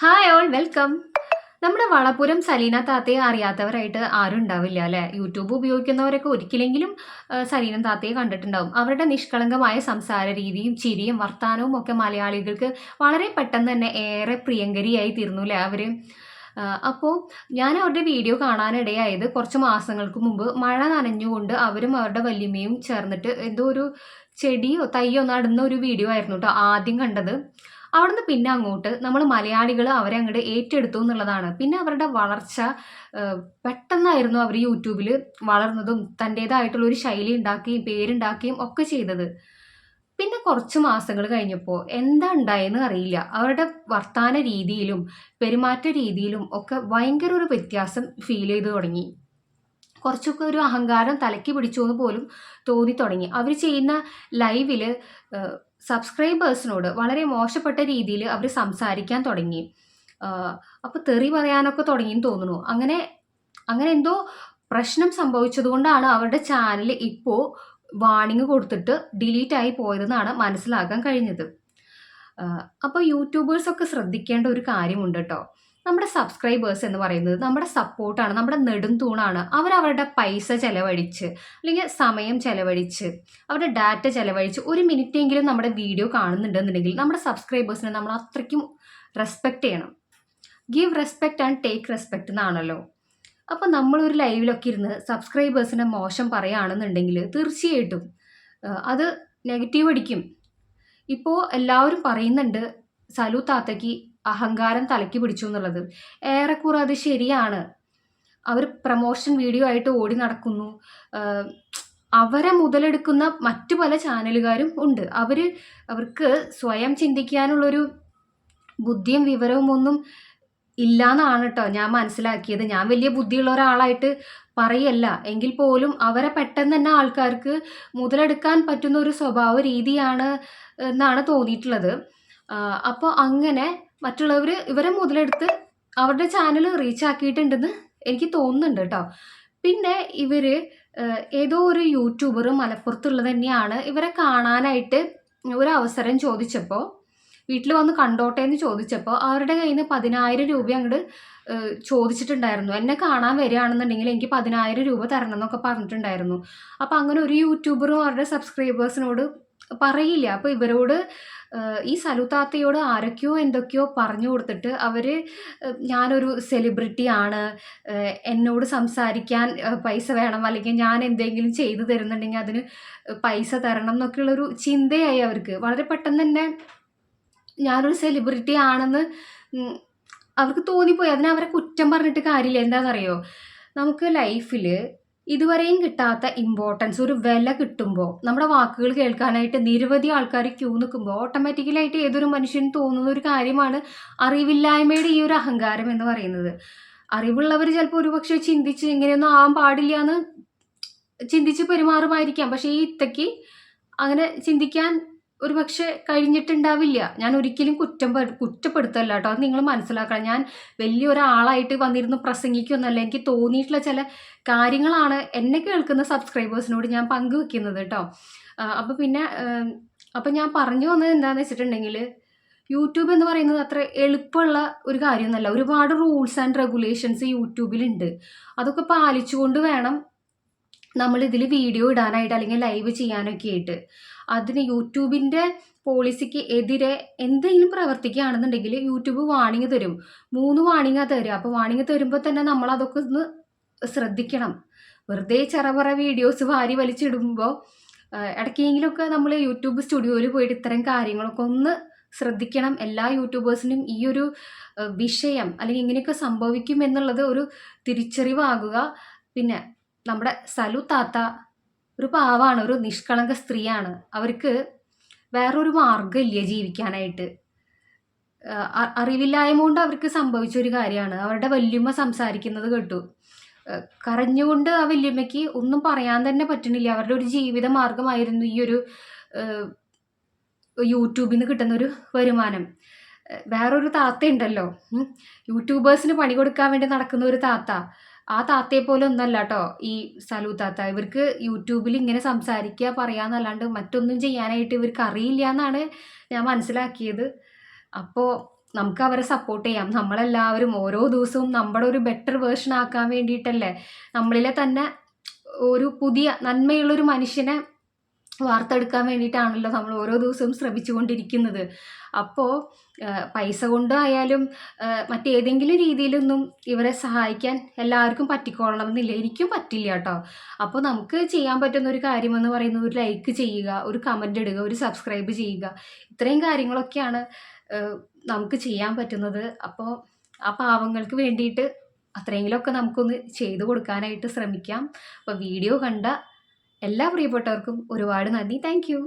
Hi all welcome. നമ്മുടെ വളപുരം സലീന താത്തയെ അറിയാത്തവരായിട്ട് ആരും ഉണ്ടാവില്ല അല്ലെ. യൂട്യൂബ് ഉപയോഗിക്കുന്നവരൊക്കെ ഒരിക്കലെങ്കിലും സലീന താത്തയെ കണ്ടിട്ടുണ്ടാവും. അവരുടെ നിഷ്കളങ്കമായ സംസാര രീതിയും ചിരിയും വർത്താനവും ഒക്കെ മലയാളികൾക്ക് വളരെ പെട്ടെന്ന് തന്നെ ഏറെ പ്രിയങ്കരിയായി തീർന്നു അല്ലേ അവര്. അപ്പോൾ ഞാൻ അവരുടെ വീഡിയോ കാണാനിടയായത് കുറച്ച് മാസങ്ങൾക്ക് മുമ്പ് മഴ നനഞ്ഞുകൊണ്ട് അവരും അവരുടെ വല്യമ്മയും ചേർന്നിട്ട് എന്തോ ഒരു ചെടിയോ തയ്യോ നടുന്ന ഒരു വീഡിയോ ആയിരുന്നു കേട്ടോ ആദ്യം കണ്ടത്. അവിടുന്ന് പിന്നെ അങ്ങോട്ട് നമ്മൾ മലയാളികൾ അവരെ അങ്ങോട്ട് ഏറ്റെടുത്തു എന്നുള്ളതാണ്. പിന്നെ അവരുടെ വളർച്ച പെട്ടെന്നായിരുന്നു അവർ യൂട്യൂബിൽ വളർന്നതും തൻ്റേതായിട്ടുള്ള ഒരു ശൈലി ഉണ്ടാക്കുകയും പേരുണ്ടാക്കുകയും ഒക്കെ ചെയ്തത്. പിന്നെ കുറച്ച് മാസങ്ങൾ കഴിഞ്ഞപ്പോൾ എന്താ ഉണ്ടായെന്ന് അറിയില്ല. അവരുടെ വർത്താന രീതിയിലും പെരുമാറ്റ രീതിയിലും ഒക്കെ ഭയങ്കര ഒരു വ്യത്യാസം ഫീൽ ചെയ്തു തുടങ്ങി. കുറച്ചൊക്കെ ഒരു അഹങ്കാരം തലയ്ക്ക് പിടിച്ചു എന്ന് പോലും തോന്നി തുടങ്ങി. അവർ ചെയ്യുന്ന ലൈവിൽ സബ്സ്ക്രൈബേഴ്സിനോട് വളരെ മോശപ്പെട്ട രീതിയിൽ അവർ സംസാരിക്കാൻ തുടങ്ങി. അപ്പോൾ തെറി പറയാനൊക്കെ തുടങ്ങിയെന്ന് തോന്നുന്നു. അങ്ങനെ അങ്ങനെ എന്തോ പ്രശ്നം സംഭവിച്ചത് കൊണ്ടാണ് അവരുടെ ചാനൽ ഇപ്പോൾ വാണിംഗ് കൊടുത്തിട്ട് ഡിലീറ്റ് ആയി പോയതെന്നാണ് മനസ്സിലാക്കാൻ കഴിഞ്ഞത്. അപ്പോൾ യൂട്യൂബേഴ്സൊക്കെ ശ്രദ്ധിക്കേണ്ട ഒരു കാര്യമുണ്ട് കേട്ടോ. നമ്മുടെ സബ്സ്ക്രൈബേഴ്സ് എന്ന് പറയുന്നത് നമ്മുടെ സപ്പോർട്ടാണ്, നമ്മുടെ നെടുംതൂണാണ്. അവരവരുടെ പൈസ ചെലവഴിച്ച് അല്ലെങ്കിൽ സമയം ചെലവഴിച്ച് അവരുടെ ഡാറ്റ ചെലവഴിച്ച് ഒരു മിനിറ്റെങ്കിലും നമ്മുടെ വീഡിയോ കാണുന്നുണ്ടെന്നുണ്ടെങ്കിൽ നമ്മുടെ സബ്സ്ക്രൈബേഴ്സിനെ നമ്മൾ അത്രയ്ക്കും റെസ്പെക്റ്റ് ചെയ്യണം. Give respect and take respect എന്നാണല്ലോ. അപ്പോൾ നമ്മളൊരു ലൈവിലൊക്കെ ഇരുന്ന് സബ്സ്ക്രൈബേഴ്സിനെ മോശം പറയുകയാണെന്നുണ്ടെങ്കിൽ തീർച്ചയായിട്ടും അത് നെഗറ്റീവ് അടിക്കും. ഇപ്പോൾ എല്ലാവരും പറയുന്നുണ്ട് സലു താത്തയ്ക്ക് അഹങ്കാരം തലയ്ക്ക് പിടിച്ചു എന്നുള്ളത്. ഏറെക്കുറെ അത് ശരിയാണ്. അവർ പ്രമോഷൻ വീഡിയോ ആയിട്ട് ഓടി നടക്കുന്നു. അവരെ മുതലെടുക്കുന്ന മറ്റു പല ചാനലുകാരും ഉണ്ട്. അവർക്ക് സ്വയം ചിന്തിക്കാനുള്ളൊരു ബുദ്ധിയും വിവരവും ഒന്നും ഇല്ലാന്നാണ് കേട്ടോ ഞാൻ മനസ്സിലാക്കിയത്. ഞാൻ വലിയ ബുദ്ധിയുള്ള ഒരാളായിട്ട് പറയല്ല. എങ്കിൽ പോലും അവരെ പെട്ടെന്ന് തന്നെ ആൾക്കാർക്ക് മുതലെടുക്കാൻ പറ്റുന്ന ഒരു സ്വഭാവ രീതിയാണ് എന്നാണ് തോന്നിയിട്ടുള്ളത്. അപ്പോൾ അങ്ങനെ മറ്റുള്ളവർ ഇവരെ മുതലെടുത്ത് അവരുടെ ചാനൽ റീച്ച് ആക്കിയിട്ടുണ്ടെന്ന് എനിക്ക് തോന്നുന്നുണ്ട് കേട്ടോ. പിന്നെ ഇവർ ഏതോ ഒരു യൂട്യൂബർ മലപ്പുറത്തുള്ളത് തന്നെയാണ് ഇവരെ കാണാനായിട്ട് ഒരു അവസരം ചോദിച്ചപ്പോൾ, വീട്ടിൽ വന്ന് കണ്ടോട്ടെ എന്ന് ചോദിച്ചപ്പോൾ അവരുടെ കയ്യിൽ നിന്ന് 10,000 രൂപ അങ്ങോട്ട് ചോദിച്ചിട്ടുണ്ടായിരുന്നു. എന്നെ കാണാൻ വരികയാണെന്നുണ്ടെങ്കിൽ എനിക്ക് 10,000 രൂപ തരണം എന്നൊക്കെ പറഞ്ഞിട്ടുണ്ടായിരുന്നു. അപ്പോൾ അങ്ങനെ ഒരു യൂട്യൂബറും അവരുടെ സബ്സ്ക്രൈബേഴ്സിനോട് പറയില്ല. അപ്പോൾ ഇവരോട് ഈ സലു താത്തയോട് ആരൊക്കെയോ എന്തൊക്കെയോ പറഞ്ഞു കൊടുത്തിട്ട് അവർ ഞാനൊരു സെലിബ്രിറ്റി ആണ്, എന്നോട് സംസാരിക്കാൻ പൈസ വേണം, അല്ലെങ്കിൽ ഞാൻ എന്തെങ്കിലും ചെയ്തു തരുന്നുണ്ടെങ്കിൽ അതിന് പൈസ തരണം എന്നൊക്കെയുള്ളൊരു ചിന്തയായി അവർക്ക്. വളരെ പെട്ടെന്ന് തന്നെ ഞാനൊരു സെലിബ്രിറ്റി ആണെന്ന് അവർക്ക് തോന്നിപ്പോയി. അതിന് അവരെ കുറ്റം പറഞ്ഞിട്ട് കാര്യമില്ല. എന്താണെന്നറിയോ, നമുക്ക് ലൈഫിൽ ഇതുവരെയും കിട്ടാത്ത ഇമ്പോർട്ടൻസ്, ഒരു വില കിട്ടുമ്പോൾ, നമ്മുടെ വാക്കുകൾ കേൾക്കാനായിട്ട് നിരവധി ആൾക്കാർ ക്യൂ നിൽക്കുമ്പോൾ ഓട്ടോമാറ്റിക്കലായിട്ട് ഏതൊരു മനുഷ്യന് തോന്നുന്ന ഒരു കാര്യമാണ് അറിവില്ലായ്മയുടെ ഈ ഒരു അഹങ്കാരം എന്ന് പറയുന്നത്. അറിവുള്ളവർ ചിലപ്പോൾ ഒരുപക്ഷെ ചിന്തിച്ച് ഇങ്ങനെയൊന്നും ആവാൻ പാടില്ല എന്ന് ചിന്തിച്ച് പെരുമാറുമായിരിക്കാം. പക്ഷേ ഈ ഇത്തയ്ക്ക് അങ്ങനെ ചിന്തിക്കാൻ ഒരുപക്ഷെ കഴിഞ്ഞിട്ടുണ്ടാവില്ല. ഞാൻ ഒരിക്കലും കുറ്റപ്പെടുത്തല്ല കേട്ടോ. അത് നിങ്ങൾ മനസ്സിലാക്കണം. ഞാൻ വലിയൊരാളായിട്ട് വന്നിരുന്ന് പ്രസംഗിക്കൊന്നുമല്ല. എനിക്ക് തോന്നിയിട്ടുള്ള ചില കാര്യങ്ങളാണ് എന്നെ കേൾക്കുന്ന സബ്സ്ക്രൈബേഴ്സിനോട് ഞാൻ പങ്കുവെക്കുന്നത് കേട്ടോ. അപ്പം ഞാൻ പറഞ്ഞു വന്നത് എന്താണെന്ന് വെച്ചിട്ടുണ്ടെങ്കിൽ, യൂട്യൂബ് എന്ന് പറയുന്നത് അത്ര എളുപ്പമുള്ള ഒരു കാര്യമൊന്നുമല്ല. ഒരുപാട് റൂൾസ് ആൻഡ് റെഗുലേഷൻസ് യൂട്യൂബിലുണ്ട്. അതൊക്കെ പാലിച്ചുകൊണ്ട് വേണം നമ്മളിതിൽ വീഡിയോ ഇടാനായിട്ട് അല്ലെങ്കിൽ ലൈവ് ചെയ്യാനൊക്കെ ആയിട്ട്. അതിന് യൂട്യൂബിൻ്റെ പോളിസിക്ക് എതിരെ എന്തെങ്കിലും പ്രവർത്തിക്കുകയാണെന്നുണ്ടെങ്കിൽ യൂട്യൂബ് വാണിംഗ് തരും. 3 വാണിംഗാണ് തരിക. അപ്പോൾ വാണിംഗ് തരുമ്പോൾ തന്നെ നമ്മൾ അതൊക്കെ ഒന്ന് ശ്രദ്ധിക്കണം. വെറുതെ ചെറപറ വീഡിയോസ് വാരി വലിച്ചിടുമ്പോൾ ഇടയ്ക്കെങ്കിലുമൊക്കെ നമ്മൾ യൂട്യൂബ് സ്റ്റുഡിയോയിൽ പോയിട്ട് ഇത്തരം കാര്യങ്ങളൊക്കെ ഒന്ന് ശ്രദ്ധിക്കണം. എല്ലാ യൂട്യൂബേഴ്സിനും ഈ ഒരു വിഷയം അല്ലെങ്കിൽ ഇങ്ങനെയൊക്കെ സംഭവിക്കും എന്നുള്ളത് ഒരു തിരിച്ചറിവാകുക. പിന്നെ നമ്മുടെ സലു താത്ത ഒരു പാവാണ്, ഒരു നിഷ്കളങ്ക സ്ത്രീയാണ്. അവർക്ക് വേറൊരു മാർഗ്ഗമില്ല ജീവിക്കാനായിട്ട്. അറിവില്ലായ്മ കൊണ്ട് അവർക്ക് സംഭവിച്ചൊരു കാര്യമാണ്. അവരുടെ വല്യമ്മ സംസാരിക്കുന്നത് കേട്ടു. കരഞ്ഞുകൊണ്ട് ആ വല്യമ്മയ്ക്ക് ഒന്നും പറയാൻ തന്നെ പറ്റണില്ല. അവരുടെ ഒരു ജീവിത മാർഗമായിരുന്നു ഈ ഒരു യൂട്യൂബിൽ നിന്ന് കിട്ടുന്ന ഒരു വരുമാനം. വേറൊരു താത്തയുണ്ടല്ലോ, യൂട്യൂബേഴ്സിന് പണി കൊടുക്കാൻ വേണ്ടി നടക്കുന്ന ഒരു താത്ത. ആ താത്തയെ പോലെ ഒന്നല്ല കേട്ടോ ഈ സലു താത്ത. ഇവർക്ക് യൂട്യൂബിൽ ഇങ്ങനെ സംസാരിക്കുക പറയാന്നല്ലാണ്ട് മറ്റൊന്നും ചെയ്യാനായിട്ട് ഇവർക്ക് അറിയില്ല എന്നാണ് ഞാൻ മനസ്സിലാക്കിയത്. അപ്പോൾ നമുക്ക് അവരെ സപ്പോർട്ട് ചെയ്യാം. നമ്മളെല്ലാവരും ഓരോ ദിവസവും നമ്മുടെ ഒരു ബെറ്റർ വേർഷൻ ആക്കാൻ വേണ്ടിയിട്ടല്ലേ, നമ്മളിലെ തന്നെ ഒരു പുതിയ നന്മയുള്ളൊരു മനുഷ്യനെ വാർത്തെടുക്കാൻ വേണ്ടിയിട്ടാണല്ലോ നമ്മൾ ഓരോ ദിവസവും ശ്രമിച്ചുകൊണ്ടിരിക്കുന്നത്. അപ്പോൾ പൈസ കൊണ്ടായാലും മറ്റേതെങ്കിലും രീതിയിലൊന്നും ഇവരെ സഹായിക്കാൻ എല്ലാവർക്കും പറ്റിക്കൊള്ളണമെന്നില്ല. എനിക്കും പറ്റില്ല കേട്ടോ. അപ്പോൾ നമുക്ക് ചെയ്യാൻ പറ്റുന്ന ഒരു കാര്യമെന്ന് പറയുന്നത് ഒരു ലൈക്ക് ചെയ്യുക, ഒരു കമൻ്റ് ഇടുക, ഒരു സബ്സ്ക്രൈബ് ചെയ്യുക. ഇത്രയും കാര്യങ്ങളൊക്കെയാണ് നമുക്ക് ചെയ്യാൻ പറ്റുന്നത്. അപ്പോൾ ആ പാവങ്ങൾക്ക് വേണ്ടിയിട്ട് അത്രയെങ്കിലുമൊക്കെ നമുക്കൊന്ന് ചെയ്തു കൊടുക്കാനായിട്ട് ശ്രമിക്കാം. അപ്പോൾ വീഡിയോ കണ്ട എല്ലാ പ്രിയപ്പെട്ടവർക്കും ഒരുപാട് നന്ദി. Thank you.